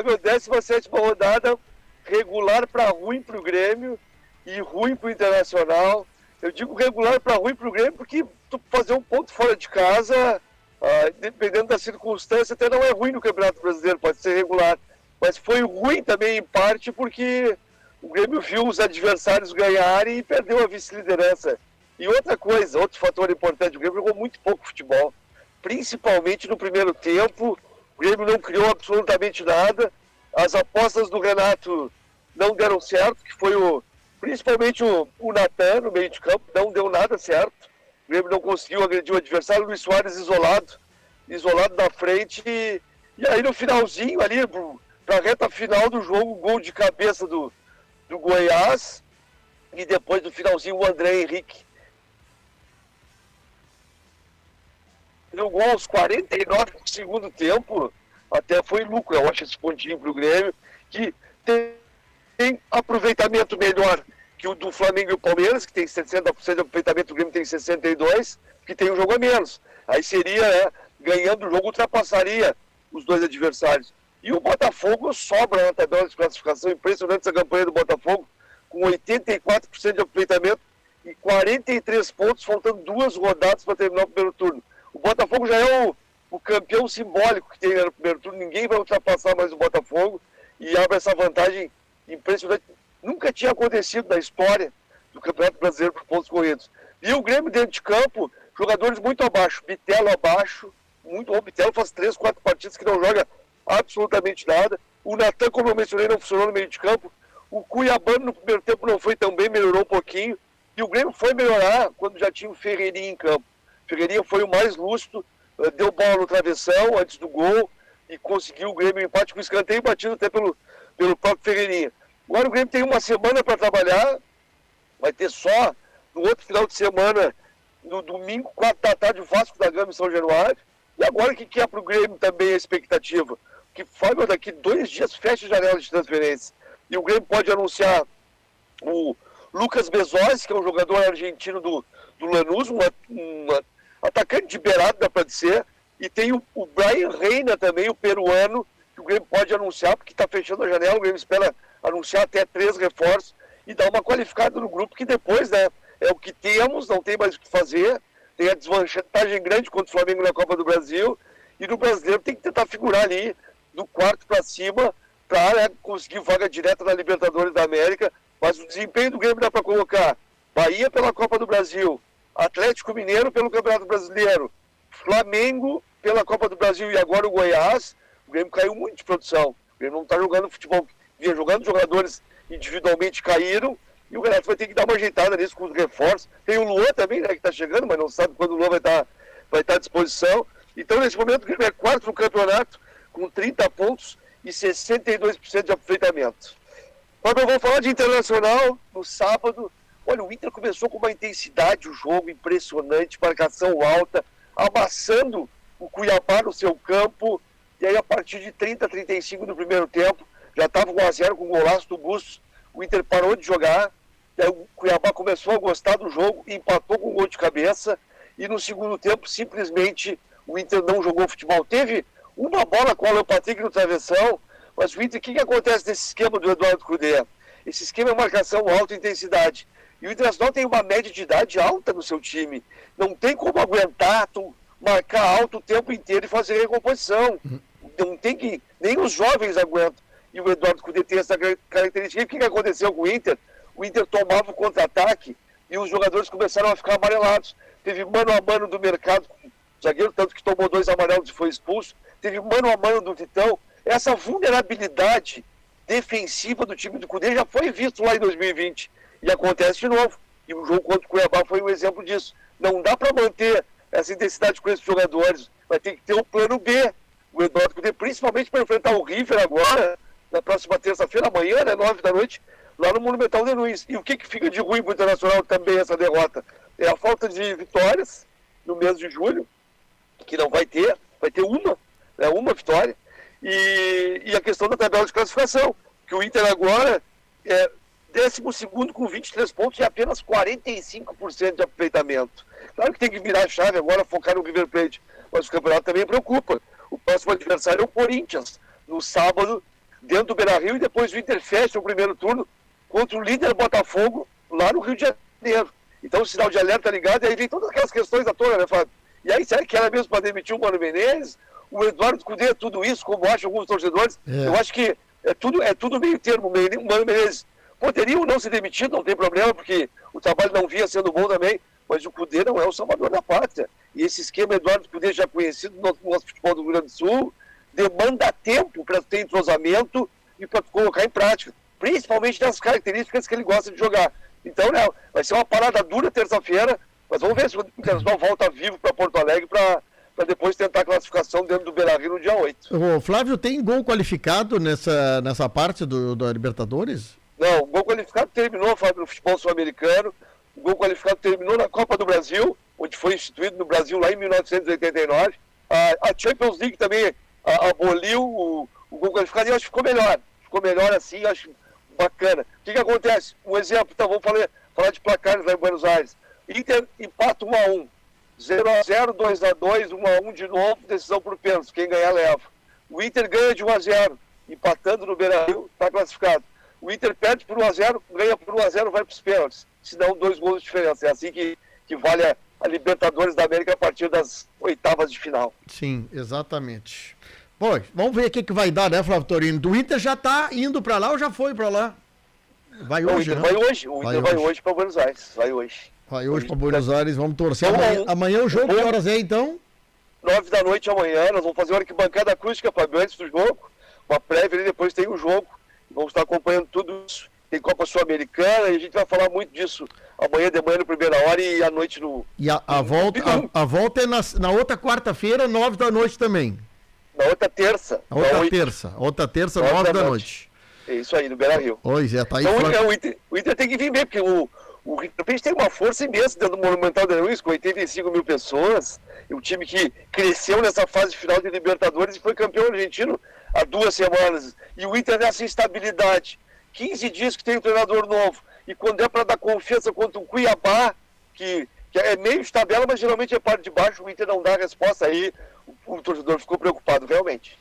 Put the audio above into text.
meu, 17ª rodada, regular para ruim para o Grêmio e ruim para o Internacional. Eu digo regular para ruim para o Grêmio porque tu fazer um ponto fora de casa, dependendo da circunstância, até não é ruim no Campeonato Brasileiro, pode ser regular. Mas foi ruim também em parte porque o Grêmio viu os adversários ganharem e perdeu a vice-liderança. E outra coisa, outro fator importante, o Grêmio jogou muito pouco futebol, principalmente no primeiro tempo. O Grêmio não criou absolutamente nada. As apostas do Renato não deram certo, que foi principalmente o Natan no meio de campo, não deu nada certo. O Grêmio não conseguiu agredir o adversário, o Luis Soares isolado na frente. E aí no finalzinho ali, para a reta final do jogo, gol de cabeça do Goiás. E depois do finalzinho o André Henrique deu gol aos 49 do segundo tempo. Até foi lucro, eu acho, esse pontinho para o Grêmio, que tem aproveitamento melhor que o do Flamengo e o Palmeiras, que tem 60% de aproveitamento, o Grêmio tem 62%, que tem um jogo a menos. Aí seria, ganhando o jogo, ultrapassaria os dois adversários. E o Botafogo sobra na tabela de classificação, impressionante essa campanha do Botafogo, com 84% de aproveitamento e 43 pontos, faltando 2 rodadas para terminar o primeiro turno. O Botafogo já é o campeão simbólico que tem no primeiro turno, ninguém vai ultrapassar mais o Botafogo e abre essa vantagem impressionante. Nunca tinha acontecido na história do Campeonato Brasileiro por pontos corridos. E o Grêmio dentro de campo, jogadores muito abaixo, Bitelo abaixo, o Bitelo faz 3, 4 partidas que não joga absolutamente nada. O Natan, como eu mencionei, não funcionou no meio de campo. O Cuiabano no primeiro tempo não foi tão bem, melhorou um pouquinho. E o Grêmio foi melhorar quando já tinha o Ferreirinha em campo. O Ferreirinha foi o mais lúcido, deu bola no travessão antes do gol e conseguiu o Grêmio empate com escanteio batido até pelo próprio Ferreirinha. Agora o Grêmio tem uma semana para trabalhar, vai ter só no outro final de semana, no domingo, 4 da tarde, o Vasco da Gama em São Januário. E agora o que é para o Grêmio também a expectativa? Que Fábio daqui 2 dias fecha a janela de transferência. E o Grêmio pode anunciar o Lucas Bezosi, que é um jogador argentino do Lanús, um atacante de beirada, dá para dizer. E tem o Brian Reina também, o peruano, que o Grêmio pode anunciar, porque está fechando a janela. O Grêmio espera anunciar até 3 reforços e dar uma qualificada no grupo, que depois, né, é o que temos, não tem mais o que fazer. Tem a desvantagem grande contra o Flamengo na Copa do Brasil. E no Brasileiro tem que tentar figurar ali do quarto para cima para conseguir vaga direta na Libertadores da América. Mas o desempenho do Grêmio dá para colocar Bahia pela Copa do Brasil, Atlético Mineiro pelo Campeonato Brasileiro, Flamengo pela Copa do Brasil e agora o Goiás. O Grêmio caiu muito de produção. O Grêmio não está jogando futebol, vinha jogando, jogadores individualmente caíram. E o Renato vai ter que dar uma ajeitada nisso com os reforços. Tem o Luan também, né, que está chegando, mas não sabe quando o Luan vai estar à disposição. Então, nesse momento, o Grêmio é quarto no campeonato, com 30 pontos e 62% de aproveitamento. Mas eu vou falar de Internacional no sábado. Olha, o Inter começou com uma intensidade, o jogo impressionante, marcação alta, amassando o Cuiabá no seu campo. E aí, a partir de 30, 35 do primeiro tempo, já estava 1-0 com o golaço do Bustos. O Inter parou de jogar. E aí o Cuiabá começou a gostar do jogo, empatou com um gol de cabeça. E no segundo tempo, simplesmente, o Inter não jogou futebol. Teve uma bola com o Alan Patrick no travessão, mas o Inter, o que acontece nesse esquema do Eduardo Cudê? Esse esquema é marcação alta intensidade. E o Internacional tem uma média de idade alta no seu time. Não tem como aguentar, marcar alto o tempo inteiro e fazer recomposição. Não tem que, nem os jovens aguentam. E o Eduardo Cudê tem essa característica. E o que aconteceu com o Inter? O Inter tomava o contra-ataque e os jogadores começaram a ficar amarelados. Teve mano a mano do mercado com o zagueiro, tanto que tomou 2 amarelos e foi expulso. Teve mano a mano do Titão. Essa vulnerabilidade defensiva do time do Cudê já foi visto lá em 2020. E acontece de novo. E o jogo contra o Cuiabá foi um exemplo disso. Não dá para manter essa intensidade com esses jogadores. Vai ter que ter um plano B. O Eduardo Cudê, principalmente para enfrentar o River agora, na próxima terça-feira, amanhã, né, 9 da noite, lá no Monumental de Nunes. E o que fica de ruim para o Internacional também essa derrota? É a falta de vitórias no mês de julho, que não vai ter uma vitória. E a questão da tabela de classificação, que o Inter agora é 12º com 23 pontos e apenas 45% de aproveitamento. Claro que tem que virar a chave agora, focar no River Plate, mas o campeonato também preocupa. O próximo adversário é o Corinthians, no sábado, dentro do Beira-Rio, e depois o Inter fecha o primeiro turno contra o líder Botafogo, lá no Rio de Janeiro. Então o sinal de alerta ligado, e aí vem todas aquelas questões à tona, né, Fábio? E aí, será que era mesmo para demitir o Mano Menezes? O Eduardo Cudê, tudo isso, como acham alguns torcedores, eu acho que é tudo meio termo. O Mano Menezes poderia ou não ser demitido, não tem problema, porque o trabalho não vinha sendo bom também, mas o Cudê não é o salvador da pátria. E esse esquema Eduardo Cudê, já conhecido no nosso futebol do Rio Grande do Sul, demanda tempo para ter entrosamento e para colocar em prática, principalmente das características que ele gosta de jogar. Então, né, vai ser uma parada dura terça-feira, mas vamos ver se o Internacional volta vivo para Porto Alegre para depois tentar a classificação dentro do Beira-Rio no dia 8. O Flávio, tem gol qualificado nessa parte da Libertadores? Não, o gol qualificado terminou, Fábio, no futebol sul-americano. O gol qualificado terminou na Copa do Brasil, onde foi instituído no Brasil lá em 1989. A Champions League também aboliu o gol qualificado e eu acho que ficou melhor. Ficou melhor assim, eu acho bacana. O que acontece? Um exemplo, então vamos falar de placares lá em Buenos Aires. Inter empata 1-1. 0-0, 2-2, 1-1 de novo, decisão por pênalti. Quem ganhar leva. O Inter ganha de 1-0, empatando no Beira-Rio, está classificado. O Inter perde por 1-0, ganha por 1-0, vai para os pênaltis. Se não, 2 gols de diferença. É assim que vale a Libertadores da América a partir das oitavas de final. Sim, exatamente. Bom, vamos ver o que vai dar, né, Flávio Torino? O Inter já está indo para lá ou já foi para lá? Vai hoje, o Inter vai hoje. O Inter vai hoje para Buenos Aires. Vai hoje para Buenos Aires, vamos torcer. Amanhã o jogo, que horas é então? 9 da noite amanhã, nós vamos fazer uma arquibancada acústica, Fábio, antes do jogo, uma prévia ali, depois tem o jogo, vamos estar acompanhando tudo isso. Tem Copa Sul-Americana e a gente vai falar muito disso amanhã de manhã, na primeira hora, e à noite no... E a volta é na outra quarta-feira, 9 da noite também. Na outra terça. Outra terça, 9 da noite. É isso aí, no Beira-Rio. Pois é, tá aí. Então o Inter tem que vir bem, porque o Inter tem uma força imensa dentro do Monumental de Luiz, com 85 mil pessoas, um time que cresceu nessa fase final de Libertadores e foi campeão argentino há 2 semanas. E o Inter nessa instabilidade. 15 dias que tem um treinador novo. E quando é para dar confiança contra o Cuiabá, que é meio de tabela, mas geralmente é parte de baixo, o Inter não dá a resposta aí, o torcedor ficou preocupado, realmente.